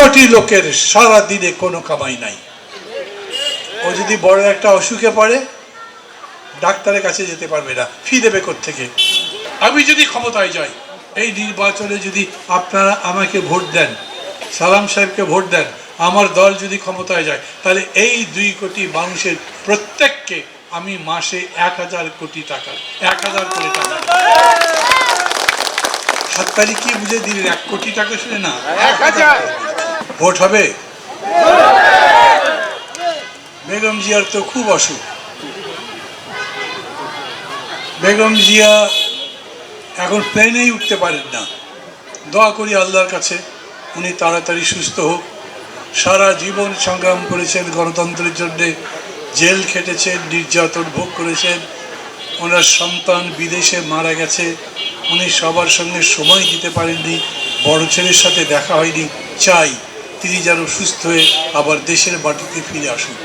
কোটি লোকের সারা দিনে কোনো কামাই নাই। ও যদি বড় একটা অসুখে পড়ে ডাক্তারের কাছে যেতে পারবে না, ফি দেবে কোত্থেকে? আমি যদি ক্ষমতায় যাই, এই নির্বাচনে যদি আপনারা আমাকে ভোট দেন, সালাম সাহেবকে ভোট দেন, আমার দল যদি ক্ষমতায় যায়, তাহলে এই 2 কোটি মানুষের প্রত্যেককে আমি মাসে 1000 কোটি টাকা, 1000 কোটি টাকা। হাততালি কি বুঝে দিলেন? 1 কোটি টাকা শুনে না, 1000 ভোট হবে। বেগম জিয়ার তো খুব অসুখ, বেগম জিয়া এখন প্লেনেই উঠতে পারেন না। দোয়া করি আল্লাহর কাছে উনি তাড়াতাড়ি সুস্থ হোক। সারা জীবন সংগ্রাম করেছেন গণতন্ত্রের জন্যে, জেল খেটেছেন, নির্যাতন ভোগ করেছেন, ওনার সন্তান বিদেশে মারা গেছে, উনি সবার সঙ্গে সময় দিতে পারেননি, বড় ছেলের সাথে দেখা হয়নি। চাই তিনি যেন সুস্থ হয়ে আবার দেশের মাটিতে ফিরে আসুন।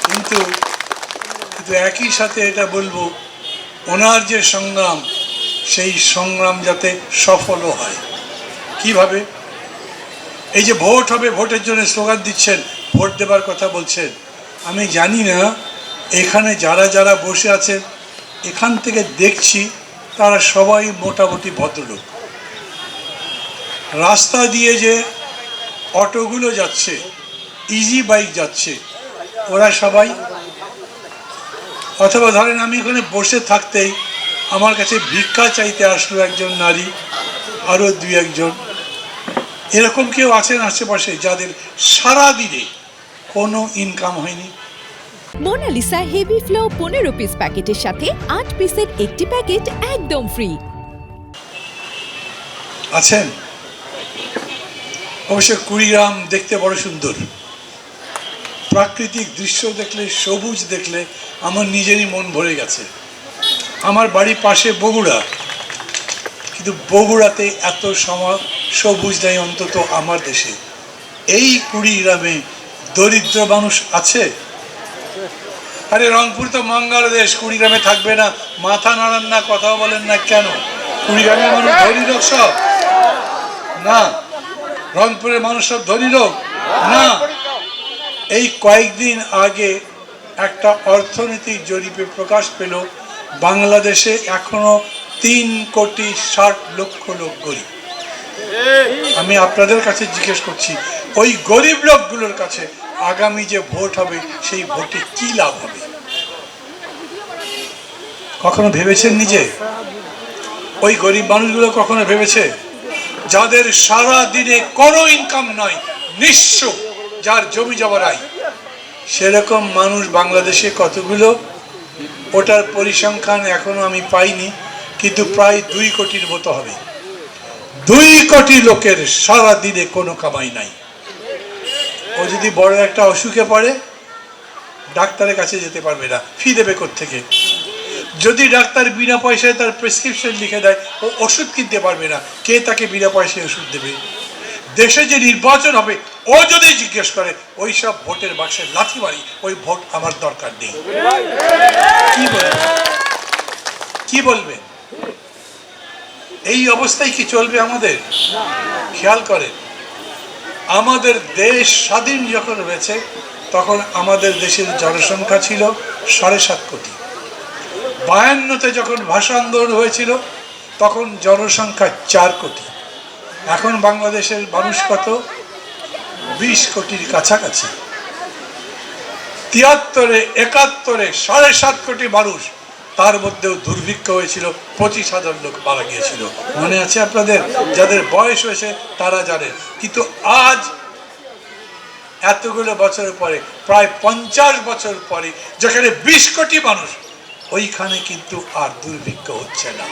কিন্তু একই সাথে এটা বলবো, ওনার যে সংগ্রাম, সেই সংগ্রাম যাতে সফলও হয়। কিভাবে? এই যে ভোট হবে, ভোটের জন্য স্লোগান দিচ্ছেন, ভোট দেবার কথা বলছেন, আমি জানি না এখানে যারা যারা বসে আছেন, এখান থেকে দেখছি তারা সবাই মোটামুটি ভদ্রলোক। রাস্তা দিয়ে যে অটোগুলো যাচ্ছে, ইজি বাইক যাচ্ছে, ওরা সবাই, অথবা ধরেন আমি এখানে বসে থাকতেই আমার কাছে ভিক্ষা চাইতে আসলো একজন নারী, আরও 2-1 জন, এরকম কেউ আছেন আশেপাশে যাদের সারা দিনে কোনো ইনকাম হয়নি? মোনালিসা হেভি ফ্লো 15 পিস প্যাকেটের সাথে 8 পিসের একটি প্যাকেট একদম ফ্রি আছেন। অবশ্য কুড়িগ্রাম দেখতে বড় সুন্দর, প্রাকৃতিক দৃশ্য দেখলে, সবুজ দেখলে আমার নিজেরই মন ভরে গেছে। আমার বাড়ির পাশে বগুড়া, কিন্তু বগুড়াতে এত সবুজ নাই অন্তত আমার দেশে। এই কুড়িগ্রামে দরিদ্র মানুষ আছে? আরে রংপুর তো মঙ্গল দেশ, কুড়িগ্রামে থাকবে না? মাথা নাড়ান না, কথাও বলেন না কেন? কুড়িগ্রামের মানুষ ধনী লোক সব না? রংপুরের মানুষ সব ধনী লোক না? এই কয়েকদিন আগে একটা অর্থনৈতিক জরিপে প্রকাশ পেল, বাংলাদেশে এখনো 3,60,00,000 লোক গরিব। আমি আপনাদের কাছে জিজ্ঞেস করছি, ওই গরিব লোকগুলোর কাছে আগামী যে ভোট হবে, সেই ভোটে কি লাভ হবে? কখনো ভেবেছেন নিজে? ওই গরিব মানুষগুলো কখনো ভেবেছে? যাদের সারা দিনে কোনো ইনকাম নয়, নিঃস্ব, যার জমি জমা নাই, সেরকম মানুষ বাংলাদেশে কতগুলো? ওটার পরিসংখ্যান এখনো আমি পাইনি, কিন্তু প্রায় 2 কোটির মতো হবে। 2 কোটি লোকের সারা দিনে কোনো কামাই নাই। ও যদি বড় একটা অসুখে পড়ে ডাক্তারের কাছে যেতে পারবে না, ফি দেবে কোত্থেকে? যদি ডাক্তার বিনা পয়সায় তার প্রেসক্রিপশন লিখে দেয়, ও ওষুধ কিনতে পারবে না, কে তাকে বিনা পয়সায় ওষুধ দেবে? দেশে যে নির্বাচন হবে, ও যদি জিজ্ঞেস করে, ওই সব ভোটের বাক্সে লাথি মারি, ওই ভোট আমার দরকার নেই, কি বলবে? এই অবস্থায় কি চলবে আমাদের? খেয়াল করেন, আমাদের দেশ স্বাধীন যখন হয়েছে, তখন আমাদের দেশের জনসংখ্যা ছিল 7.5 কোটি। 52তে যখন ভাষা আন্দোলন হয়েছিল, তখন জনসংখ্যা 4 কোটি। এখন বাংলাদেশের মানুষ কত? 20 কোটির কাছাকাছি। 73-এ 71-এ 7.5 কোটি মানুষ, তার মধ্যেও দুর্ভিক্ষ হয়েছিল, 25,000 লোক মারা গিয়েছিল। মনে আছে আপনাদের? যাদের বয়স হয়েছে তারা জানে। কিন্তু আজ এতগুলো বছর পরে, প্রায় 50 বছর পরে, যেখানে 20 কোটি মানুষ, ওইখানে কিন্তু আর দুর্ভিক্ষ হচ্ছে না।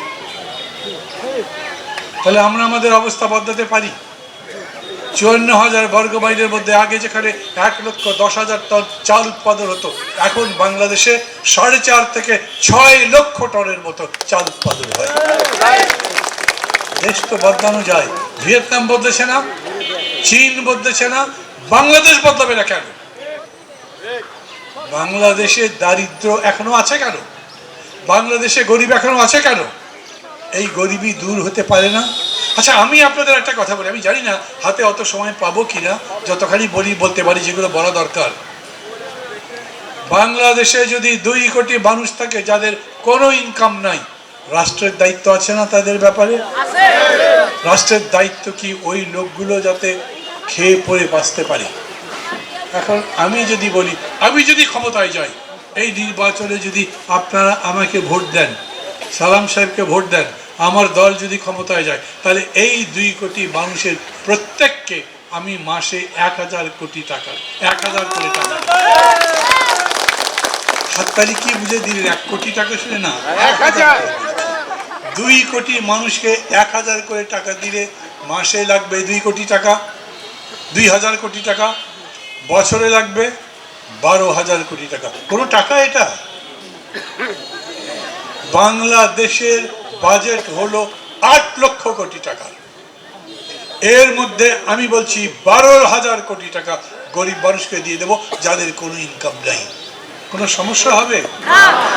তাহলে আমরা আমাদের অবস্থা বদলাতে পারি? 54,000 বর্গ মাইলের মধ্যে আগে যেখানে 1,10,000 টন চাল উৎপাদন হতো, এখন বাংলাদেশে 4.5 থেকে 6 লক্ষ টনের মতো চাল উৎপাদন হয়। দেশ তো বদলানো যায়। ভিয়েতনাম বদলেছে না? চীন বদলেছে না? বাংলাদেশ বদলাবে না কেন? বাংলাদেশে দারিদ্র এখনো আছে কেন? বাংলাদেশে গরিব এখনো আছে কেন? এই গরিবই দূর হতে পারে না। আচ্ছা, আমি আপনাদের একটা কথা বলি, আমি জানি না হাতে অত সময় পাবো কিনা, যতখানি বলতে পারি যেগুলো বলা দরকার। বাংলাদেশে যদি 2 কোটি মানুষ থাকে যাদের কোনো ইনকাম নাই, রাষ্ট্রের দায়িত্ব আছে না তাদের ব্যাপারে? রাষ্ট্রের দায়িত্ব কি ওই লোকগুলো যাতে খেয়ে পরে বাঁচতে পারে? এখন আমি যদি বলি, আমি যদি ক্ষমতায় যাই, এই নির্বাচনে যদি আপনারা আমাকে ভোট দেন, সালাম সাহেবকে ভোট দেন, আমার দল যদি ক্ষমতায় যায়, তাহলে এই 2 কোটি মানুষের প্রত্যেককে আমি মাসে 1000 কোটি টাকা, 1000 করে টাকা, হাততালি কি বুঝে দিলেন? 1 কোটি টাকা শুনে না, 2 কোটি মানুষকে 1000 করে টাকা দিলে মাসে লাগবে 2 কোটি টাকা, 2000 কোটি টাকা, বছরে লাগবে 12,000 কোটি টাকা। কোনো টাকা এটা? বাংলাদেশের বাজেট হলো 8 লক্ষ কোটি টাকা, এর মধ্যে আমি বলছি 12,000 কোটি টাকা গরিব মানুষকে দিয়ে দেবো যাদের কোনো ইনকাম নেই। কোনো সমস্যা হবে?